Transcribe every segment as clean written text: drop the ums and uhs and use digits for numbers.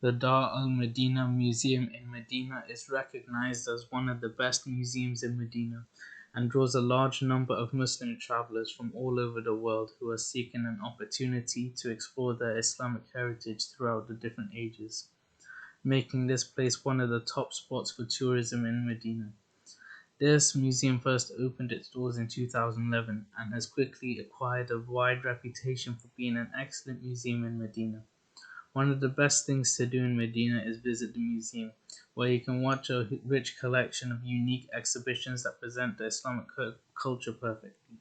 The Dar al Medina Museum in Medina is recognized as one of the best museums in Medina and draws a large number of Muslim travelers from all over the world who are seeking an opportunity to explore their Islamic heritage throughout the different ages, making this place one of the top spots for tourism in Medina. This museum first opened its doors in 2011 and has quickly acquired a wide reputation for being an excellent museum in Medina. One of the best things to do in Medina is visit the museum, where you can watch a rich collection of unique exhibitions that present the Islamic culture perfectly.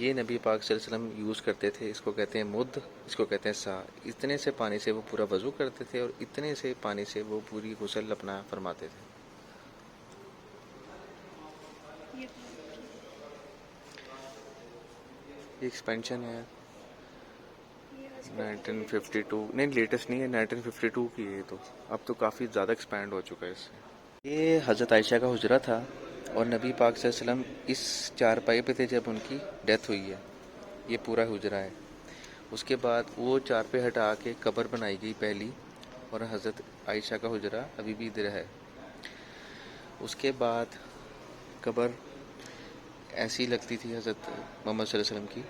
ये नबी पाक सल्लल्लाहु अलैहि वसल्लम use करते थे। इसको कहते हैं मुद्द, इसको कहते हैं सा। इतने से पानी से वो पूरा वज़ू करते थे और इतने से पानी से वो पूरी गुस्ल अपना फरमाते थे। ये एक्सपेंशन है 1952, नहीं लेटेस्ट नहीं है, 1952 की है। तो अब तो काफ़ी ज़्यादा एक्सपैंड हो चुका है इससे। ये हज़रत आयशा का हुजरा था और नबी पाक सल्लल्लाहु अलैहि वसल्लम इस चारपाई पे थे जब उनकी डेथ हुई है। ये पूरा हुजरा है। उसके बाद वो चारपाई हटा के कब्र बनाई गई पहली, और हज़रत आयशा का हुजरा अभी भी इधर है। उसके बाद कब्र ऐसी लगती थी हज़रत मोहम्मद सल्लल्लाहु अलैहि वसल्लम की।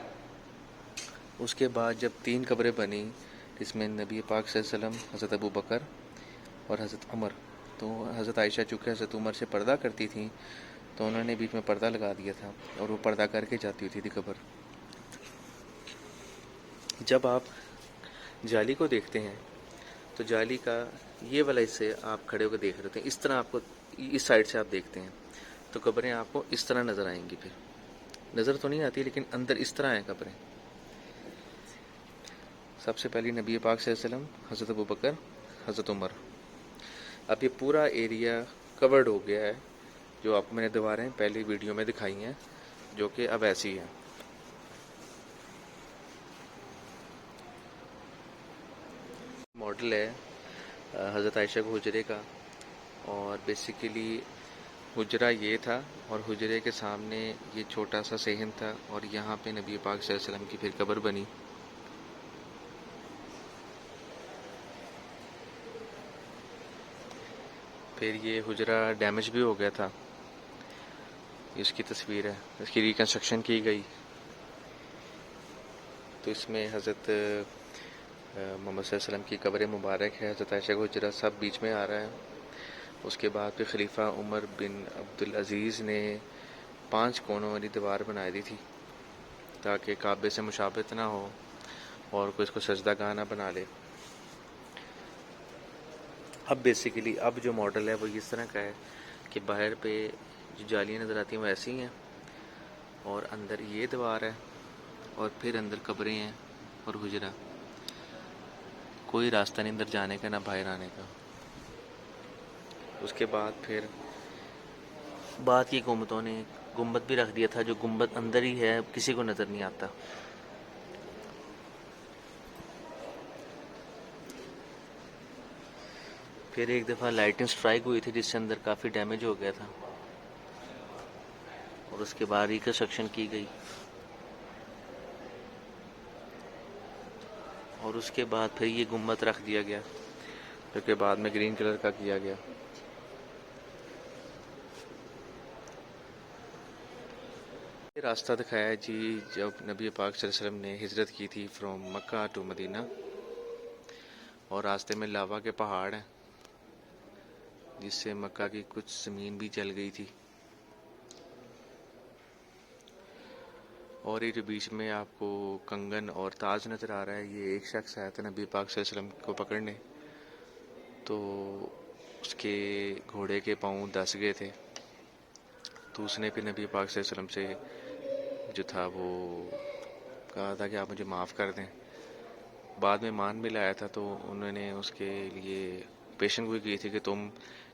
उसके बाद जब 3 कब्रें बनी, जिसमें नबी पाक सल्लल्लाहु अलैहि वसल्लम, हज़रत अबू बकर और हज़रत उमर, तो हज़रत आयशा चूँकि हज़रत उमर से पर्दा करती थी तो उन्होंने बीच में पर्दा लगा दिया था और वो पर्दा करके जाती होती थी कब्र। जब आप जाली को देखते हैं तो जाली का ये वाला हिस्से आप खड़े होकर देख रहे होते हैं, इस तरह आपको इस साइड से आप देखते हैं तो कब्रें आपको इस तरह नज़र आएंगी। फिर नज़र तो नहीं आती लेकिन अंदर इस तरह हैं कब्रें। सबसे पहली नबी पाक सल्लल्लाहु अलैहि वसल्लम, हज़रत अबू बकर, हज़रत उमर। अब ये पूरा एरिया कवर्ड हो गया है, जो आपको मैंने दीवारें पहली वीडियो में दिखाई हैं, जो कि अब ऐसी हैं। मॉडल है हज़रत आयशा के हुजरे का, और बेसिकली हुजरा ये था और हुजरे के सामने ये छोटा सा सेहन था और यहाँ पे नबी पाक सल्लल्लाहु अलैहि वसल्लम की फिर कब्र बनी। फिर ये हुजरा डैमेज भी हो गया था, इसकी तस्वीर है, इसकी रिकन्स्ट्रक्शन की गई। तो इसमें हज़रत मोहम्मद सल्लल्लाहु अलैहि वसल्लम की कब्र मुबारक है, हज़रत आयशा का हुजरा सब बीच में आ रहा है। उसके बाद फिर खलीफा उमर बिन अब्दुल अज़ीज़ ने 5 कोनों वाली दीवार बनाई दी थी ताकि काबे से मुशाबहत ना हो और कोई इसको सजदा गाह ना बना ले। अब बेसिकली अब जो मॉडल है वो इस तरह का है कि बाहर पे जो जालियाँ नज़र आती हैं वो ऐसी हैं और अंदर ये दीवार है और फिर अंदर कब्रें हैं और हुजरा। कोई रास्ता नहीं अंदर जाने का ना बाहर आने का। उसके बाद फिर बाद की हुकूमतों ने गुम्बद भी रख दिया था, जो गुम्बद अंदर ही है, किसी को नज़र नहीं आता। फिर एक दफ़ा लाइटिंग स्ट्राइक हुई थी जिससे अंदर काफ़ी डैमेज हो गया था और उसके बाद रिकन्स्ट्रक्शन की गई और उसके बाद फिर ये गुम्बद रख दिया गया, जो कि बाद में ग्रीन कलर का किया गया। ये रास्ता दिखाया है जी जब नबी पाक सल्लल्लाहु अलैहि वसल्लम ने हिजरत की थी फ्रॉम मक्का टू मदीना, और रास्ते में लावा के पहाड़ हैं जिससे मक्का की कुछ ज़मीन भी जल गई थी। और ये जो बीच में आपको कंगन और ताज नज़र आ रहा है, ये एक शख्स आया था नबी पाक सल्लल्लाहु अलैहि वसल्लम को पकड़ने, तो उसके घोड़े के पाँव दस गए थे, तो उसने फिर नबी पाक सल्लल्लाहु अलैहि वसल्लम से जो था वो कहा था कि आप मुझे माफ़ कर दें। बाद में मान भी लाया था, तो उन्होंने उसके लिए पेशन गोई की थी कि तुम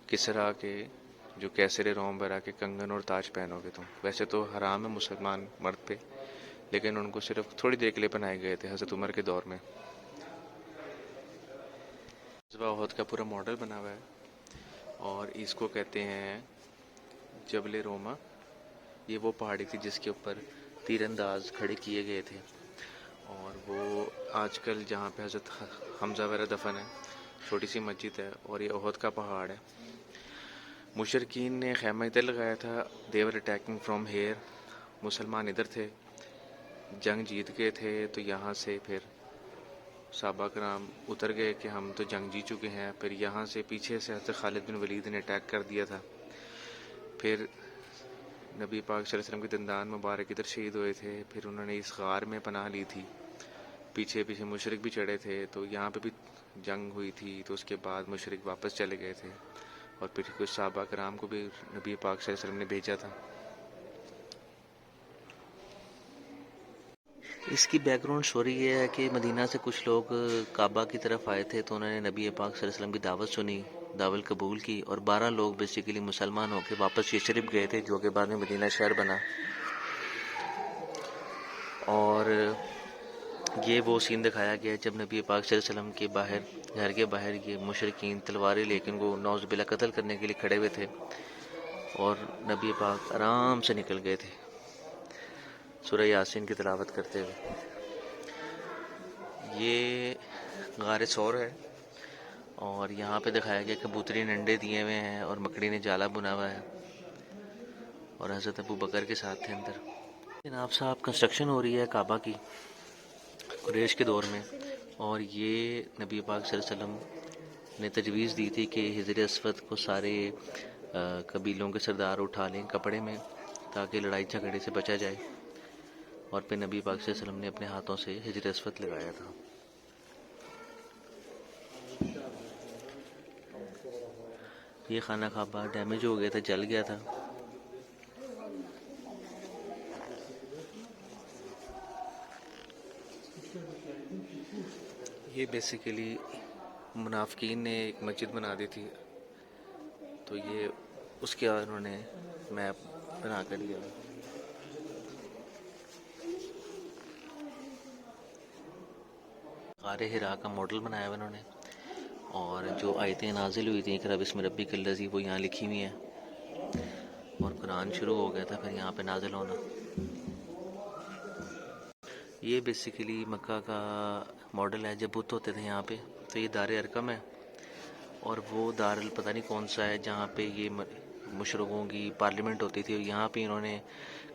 किसरा के जो कैसरे रोम बरा के कंगन और ताज पहनोगे तुम। वैसे तो हराम है मुसलमान मर्द पे, लेकिन उनको सिर्फ थोड़ी देर के लिए पहनाए गए थे हज़रत उमर के दौर में। ग़ज़वा उहद का पूरा मॉडल बना हुआ है और इसको कहते हैं जबल रोमा। ये वो पहाड़ी थी जिसके ऊपर तीरंदाज खड़े किए गए थे, और वो आजकल जहाँ पे हज़रत हमज़ा वगैरह दफन है छोटी सी मस्जिद है और ये ओहद का पहाड़ है। मुशरकीन ने खैमा इधर लगाया था, देवर अटैकिंग फ्रॉम हेयर। मुसलमान इधर थे, जंग जीत गए थे, तो यहाँ से फिर सहाबा कराम उतर गए कि हम तो जंग जीत चुके हैं। फिर यहाँ से पीछे से हज़रत खालिद बिन वलीद ने अटैक कर दिया था। फिर नबी पाक सल्लल्लाहु अलैहि वसल्लम के दंदान मुबारक इधर शहीद हुए थे। फिर उन्होंने इस गार में पनाह ली थी। पीछे पीछे मुशरिक भी चढ़े थे, तो यहाँ पे भी जंग हुई थी। तो उसके बाद मुशरिक वापस चले गए थे और फिर कुछ सहाबा कराम को भी नबी पाक सल्लल्लाहु अलैहि वसल्लम ने भेजा था। इसकी बैकग्राउंड स्टोरी ये है कि मदीना से कुछ लोग काबा की तरफ आए थे, तो उन्होंने नबी पाक सल्लल्लाहु अलैहि वसल्लम की दावत सुनी, दावत कबूल की, और 12 लोग बेसिकली मुसलमान होकर वापस यशरिब गए थे, जो कि बाद में मदीना शहर बना। और ये वो सीन दिखाया गया जब नबी पाक सल्लल्लाहु अलैहि वसल्लम के बाहर, घर के बाहर, ये मुशरिकीन तलवारें लेकिन वो नौज़ुबिल्लाह कत्ल करने के लिए खड़े हुए थे और नबी पाक आराम से निकल गए थे सूरह यासीन की तिलावत करते हुए। ये गार सौर है और यहाँ पे दिखाया गया कबूतरी ने अंडे दिए हुए हैं और मकड़ी ने जाला बुना हुआ है और हज़रत अबू बकर के साथ थे अंदर। जनाब साहब कंस्ट्रक्शन हो रही है काबा की कुरैश के दौर में, और ये नबी पाक सल्लल्लाहु अलैहि वसल्लम ने तजवीज़ दी थी कि हिजर अस्वद को सारे कबीलों के सरदार उठा लें कपड़े में, ताकि लड़ाई झगड़े से बचा जाए। और फिर नबी पाक सल्लल्लाहु अलैहि वसल्लम ने अपने हाथों से हिजर अस्वद लगाया था। ये खाना काबा डैमेज हो गया था, जल गया था। ये बेसिकली मुनाफिकीन ने एक मस्जिद बना दी थी, तो ये उसके उन्होंने मैप बना कर दिया। गारे हिरा का मॉडल बनाया हुआ उन्होंने, और जो आयतें नाजिल हुई थी इक़रा बिस्मि रब्बिकल लज़ी, वो यहाँ लिखी हुई हैं, और कुरान शुरू हो गया था फिर यहाँ पे नाजिल होना। ये बेसिकली मक्का का मॉडल है, जब बुत होते थे यहाँ पे। तो ये दार अरकम है और वो दारल पता नहीं कौन सा है जहाँ पे ये मुशरिकों की पार्लियामेंट होती थी, और यहाँ पे इन्होंने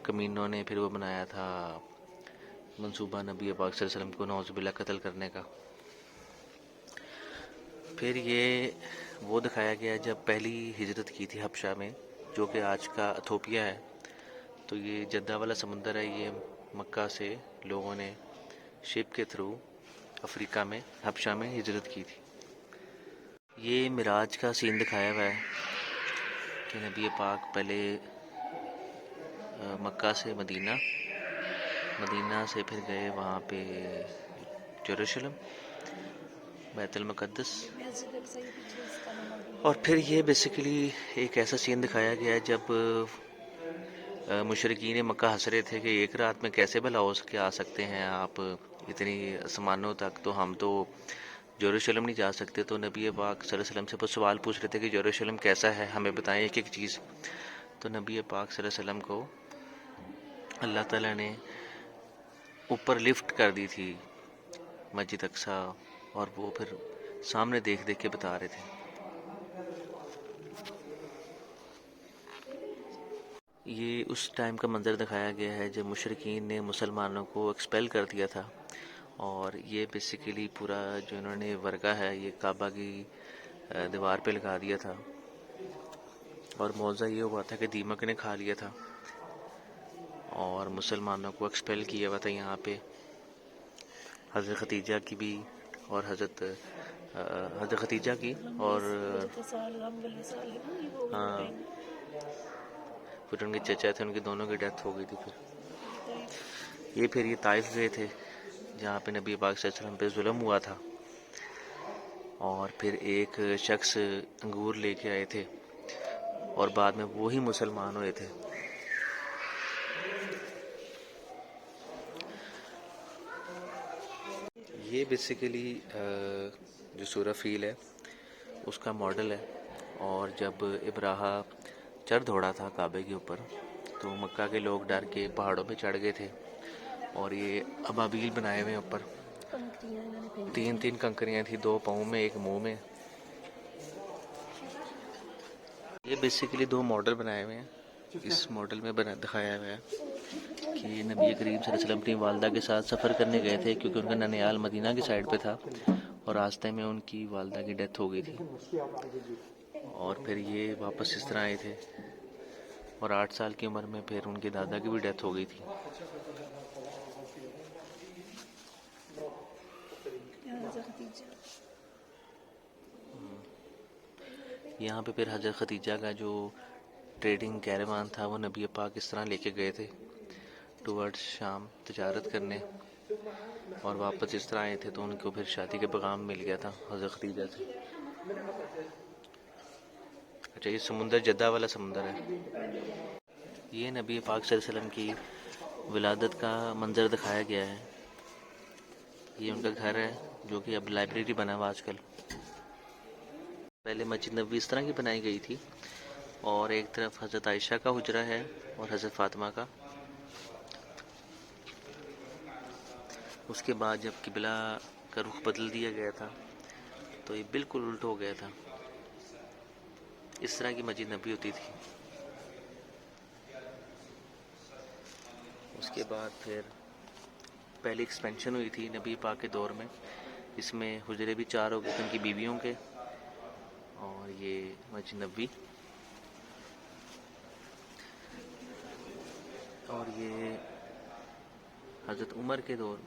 कमीनों ने फिर वो बनाया था मंसूबा नबी पाक सल्लल्लाहु अलैहि वसल्लम को नौज़ुबिल्लाह कत्ल करने का। फिर ये वो दिखाया गया जब पहली हिजरत की थी हबशा में, जो कि आज का इथोपिया है। तो ये जद्दा वाला समुंदर है, ये मक्का से लोगों ने शिप के थ्रू अफ्रीका में हबशा में हिजरत की थी। ये मिराज का सीन दिखाया हुआ है कि नबी पाक पहले मक्का से मदीना, मदीना से फिर गए वहाँ पे यरूशलेम, बैतुल मुक़द्दस, और फिर ये बेसिकली एक ऐसा सीन दिखाया गया है जब मुशरिकीन मक्का हंस रहे थे कि एक रात में कैसे भला हो सके आ सकते हैं आप इतनी आसमानों तक, तो हम तो यरूशलेम नहीं जा सकते। तो नबी पाक सल्लल्लाहु अलैहि वसल्लम से वो सवाल पूछ रहे थे कि यरूशलेम कैसा है, हमें बताएं एक एक चीज़। तो नबी पाक सल्लल्लाहु अलैहि वसल्लम को अल्लाह ताला ने ऊपर लिफ्ट कर दी थी मस्जिद अक्सा, और वो फिर सामने देख देख के बता रहे थे। ये उस टाइम का मंज़र दिखाया गया है जब मुशरिकीन ने मुसलमानों को एक्सपेल कर दिया था, और ये बेसिकली पूरा जो इन्होंने वर्गा है ये काबा की दीवार पे लगा दिया था, और मौज़ा ये हुआ था कि दीमक ने खा लिया था और मुसलमानों को एक्सपेल किया हुआ था यहाँ पे। हज़रत खतीजा की भी, और हज़रत खतीजा की, और हाँ फिर उनके चचा थे, उनकी दोनों की डेथ हो गई थी। फिर ये ताइफ गए थे जहाँ पे नबी पाक सल्लल्लाहु अलैहि वसल्लम पे जुल्म हुआ था, और फिर एक शख्स अंगूर लेके आए थे और बाद में वो ही मुसलमान हुए थे। ये बेसिकली जो सूरह फील है उसका मॉडल है, और जब इब्राहा चढ़ दौड़ा था काबे के ऊपर, तो मक्का के लोग डर के पहाड़ों पे चढ़ गए थे, और ये अबाबील बनाए हुए ऊपर 3 कंकरियाँ थी, 2 पाँव में, 1 मुंह में, ये बेसिकली दो मॉडल बनाए हुए हैं। इस मॉडल में बना दिखाया हुआ है कि नबी करीम सल्लल्लाहु अलैहि वसल्लम अपनी वालदा के साथ सफ़र करने गए थे, क्योंकि उनका ननियाल मदीना की साइड पे था और रास्ते में उनकी वालदा की डेथ हो गई थी और फिर ये वापस इस तरह आए थे और 8 साल की उम्र में फिर उनके दादा की भी डेथ हो गई थी। यहाँ पे फिर हज़रत खदीजा का जो ट्रेडिंग कैरवान था वो नबी पाक इस तरह लेके गए थे टूवर्ड्स शाम तजारत करने और वापस इस तरह आए थे, तो उनको फिर शादी का पैगाम मिल गया था हज़रत खदीजा से। अच्छा, ये समुंदर जद्दा वाला समुंदर है। ये नबी पाक सल्लल्लाहु अलैहि वसल्लम की विलादत का मंजर दिखाया गया है। ये उनका घर है जो कि अब लाइब्रेरी बना हुआ आजकल। पहले मस्जिद नबवी इस तरह की बनाई गई थी और एक तरफ हज़रत आयशा का हुजरा है और हज़रत फातिमा का। उसके बाद जब किबला का रुख बदल दिया गया था तो ये बिल्कुल उल्ट हो गया था। इस तरह की मस्जिद नबवी होती थी। उसके बाद फिर पहली एक्सपेंशन हुई थी नबी पाक के दौर में। इसमें हुजरे भी 4 हो गए थे उनकी बीवियों के और ये मस्जिद नबवी। और ये हज़रत उमर के दौर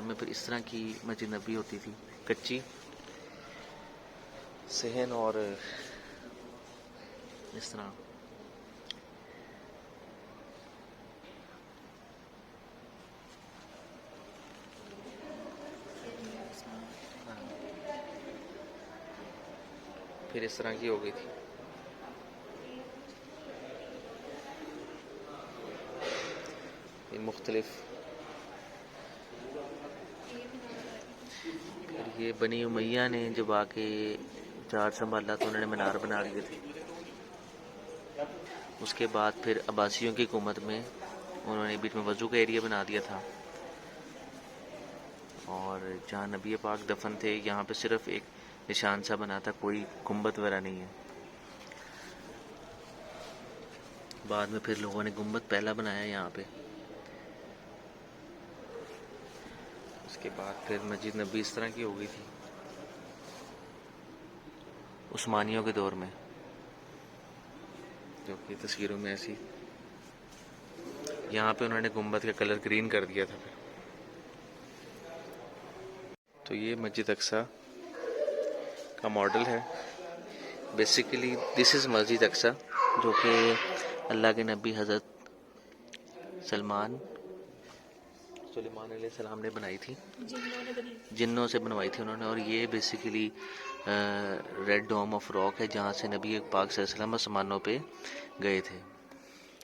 में फिर इस तरह की मस्जिद नबवी होती थी, कच्ची सहन और इस तरह। फिर इस तरह की हो गई थी। ये मुख्तलिफ। फिर ये बनी उमैया ने जब आके चार संभाला तो उन्होंने मीनार बना लिए थे। उसके बाद फिर अब्बासियों की हुकूमत में उन्होंने बीच में वज़ू का एरिया बना दिया था और जहाँ नबी पाक दफन थे यहाँ पे सिर्फ एक निशान सा बना था, कोई गुंबद वगैरह नहीं है। बाद में फिर लोगों ने गुंबद पहला बनाया यहाँ पे। उसके बाद फिर मस्जिद नबी इस तरह की हो गई थी उस्मानियों के दौर में, जो कि तस्वीरों में ऐसी। यहाँ पे उन्होंने गुंबद का कलर ग्रीन कर दिया था फिर। तो ये मस्जिद अक्सा का मॉडल है। बेसिकली दिस इज़ मस्जिद अक्सा, जो कि अल्लाह के नबी हज़रत सुलेमान अलैहिस्सलाम ने बनाई थी, जिन्नों से बनवाई थी उन्होंने। और ये basically red Dome of Rock है जहाँ से नबी पाक सल्लल्लाहु अलैहि वसल्लम आसमानों पे गए थे।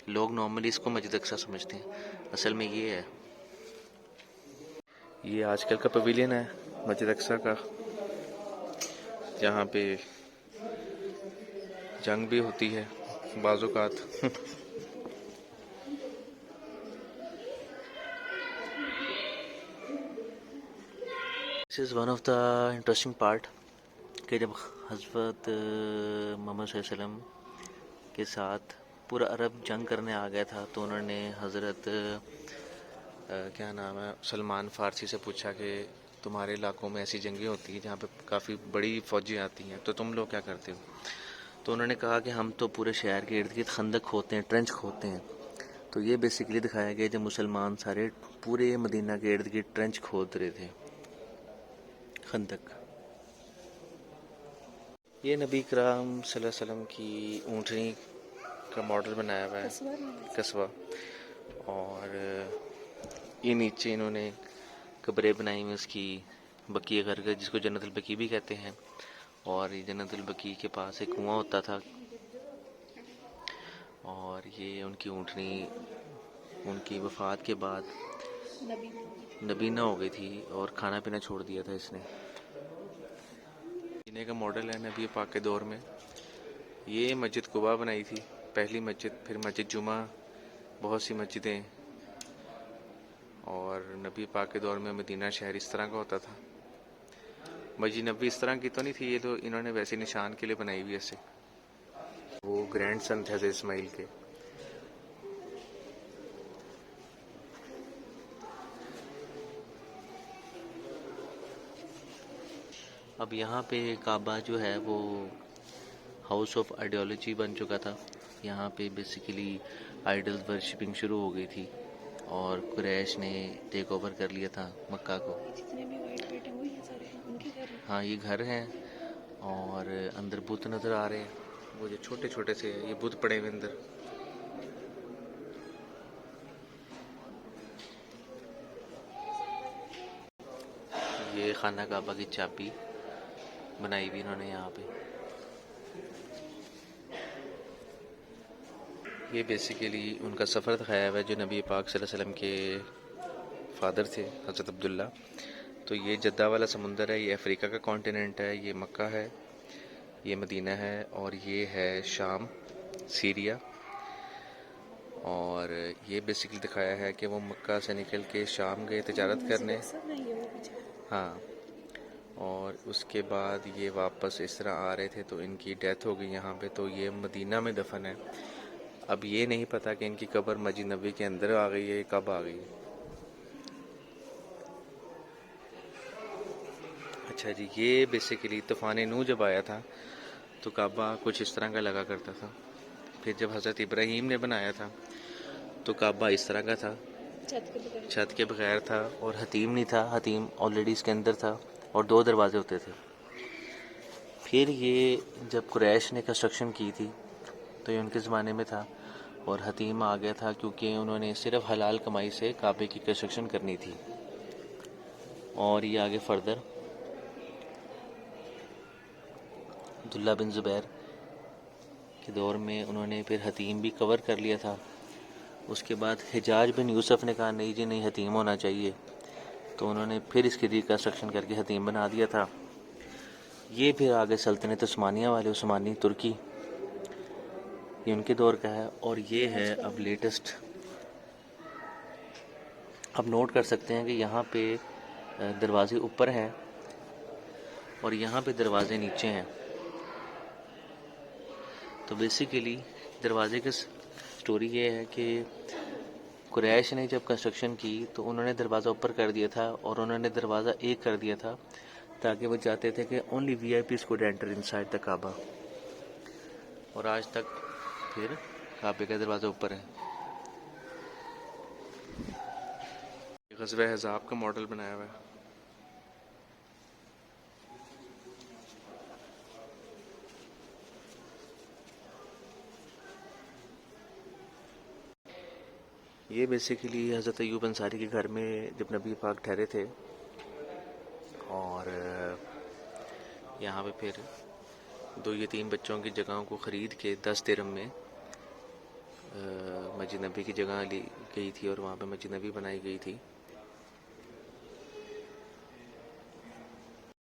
लोग नॉर्मली इसको मस्जिद अक्सा समझते हैं, असल में ये है। ये आजकल का पवेलियन है मस्जिद अक्सा का, जहाँ पे जंग भी होती है बाज़-औक़ात। This is one of the interesting part कि जब हज़रत मोहम्मद सल्लल्लाहु अलैहि वसल्लम के साथ पूरा अरब जंग करने आ गया था तो उन्होंने हज़रत क्या नाम है सलमान फ़ारसी से पूछा कि तुम्हारे इलाकों में ऐसी जंगें होती हैं जहाँ पे काफ़ी बड़ी फ़ौजें आती हैं, तो तुम लोग क्या करते हो? तो उन्होंने कहा कि हम तो पूरे शहर के इर्द गिर्द खंदक खोदते हैं, ट्रेंच खोदते हैं। तो ये बेसिकली दिखाया गया जब मुसलमान सारे पूरे मदीना के इर्द गिर्द ट्रेंच खोद रहे थे, खंदक। ये नबी कराम सल्लल्लाहु अलैहि वसल्लम की ऊँटनी का मॉडल बनाया हुआ है, कस्बा। और ये नीचे इन्होंने कब्रें बनाई हुई उसकी, बकी घर का, जिसको जन्नतुल बकी भी कहते हैं। और ये जन्नतुल बकी के पास एक कुआं होता था और ये उनकी ऊँटनी उनकी वफ़ात के बाद नबीना हो गई थी और खाना पीना छोड़ दिया था इसने। जीने का मॉडल है नबी पाक के दौर में। ये मस्जिद कुबा बनाई थी पहली मस्जिद, फिर मस्जिद जुमा, बहुत सी मस्जिदें। और नबी पाक के दौर में मदीना शहर इस तरह का होता था। मस्जिद नबी इस तरह की तो नहीं थी, ये तो इन्होंने वैसे निशान के लिए बनाई हुई ऐसे। वो ग्रैंड सन थे हज़रत इस्माइल के। अब यहाँ पे काबा जो है वो हाउस ऑफ आइडियोलॉजी बन चुका था। यहाँ पे बेसिकली आइडल वर्शिपिंग शुरू हो गई थी और कुरैश ने टेक ओवर कर लिया था मक्का को। जितने भी वाइट बैठे हुए हैं सारे उनके घर हैं। हाँ, ये घर हैं और अंदर बुत नज़र आ रहे हैं। वो जो छोटे छोटे से ये बुत पड़े हुए अंदर। ये खाना काबा की चाबी बनाई हुई इन्होंने यहाँ पे। ये बेसिकली उनका सफ़र दिखाया हुआ है जो नबी पाक सल्लल्लाहु अलैहि वसल्लम के फादर थे हज़रत अब्दुल्ला। तो ये जद्दा वाला समुंदर है, ये अफ्रीका का कॉन्टिनेंट है, ये मक्का है, ये मदीना है और ये है शाम, सीरिया। और ये बेसिकली दिखाया है कि वो मक्का से निकल के शाम गए तिजारत करने। हाँ, और उसके बाद ये वापस इस तरह आ रहे थे तो इनकी डेथ हो गई यहाँ पे। तो ये मदीना में दफन है। अब ये नहीं पता कि इनकी कब्र मस्जिद नबी के अंदर आ गई है, कब आ गई है। अच्छा जी, ये बेसिकली तूफ़ान नूह जब आया था तो काबा कुछ इस तरह का लगा करता था। फिर जब हज़रत इब्राहीम ने बनाया था तो काबा इस तरह का था, छत के बगैर था और हतीम नहीं था। हतीम ऑलरेडी इसके अंदर था और 2 दरवाजे होते थे। फिर ये जब कुरैश ने कंस्ट्रक्शन की थी तो ये उनके ज़माने में था और हतीम आ गया था क्योंकि उन्होंने सिर्फ हलाल कमाई से काबे की कंस्ट्रक्शन करनी थी। और ये आगे फर्दर अब्दुल्ला बिन ज़ुबैर के दौर में उन्होंने फिर हतीम भी कवर कर लिया था। उसके बाद हिजाज बिन यूसुफ ने कहा नहीं जी नहीं, हतीम होना चाहिए, तो उन्होंने फिर इसकी रिकंस्ट्रक्शन करके हतीम बना दिया था। ये फिर आगे सल्तनत उस्मानिया वाले, उस्मानी तुर्की, ये उनके दौर का है। और ये है अब लेटेस्ट। अब नोट कर सकते हैं कि यहाँ पे दरवाजे ऊपर हैं और यहाँ पे दरवाजे नीचे हैं। तो बेसिकली दरवाजे की स्टोरी ये है कि कुरैश ने जब कंस्ट्रक्शन की तो उन्होंने दरवाज़ा ऊपर कर दिया था और उन्होंने दरवाज़ा एक कर दिया था ताकि वो चाहते थे कि only VIPs could enter inside the Kaaba. और आज तक फिर काबे का दरवाज़ा ऊपर है। ग़ज़वा अहज़ाब का मॉडल बनाया हुआ है। ये बेसिकली हज़रत अय्यूब अंसारी के घर में जब नबी पाक ठहरे थे और यहाँ पे फिर 2 यतीम बच्चों की जगहों को ख़रीद के 10 दिरहम में मस्जिद नबी की जगह ली गई थी और वहाँ पे मस्जिद नबी बनाई गई थी।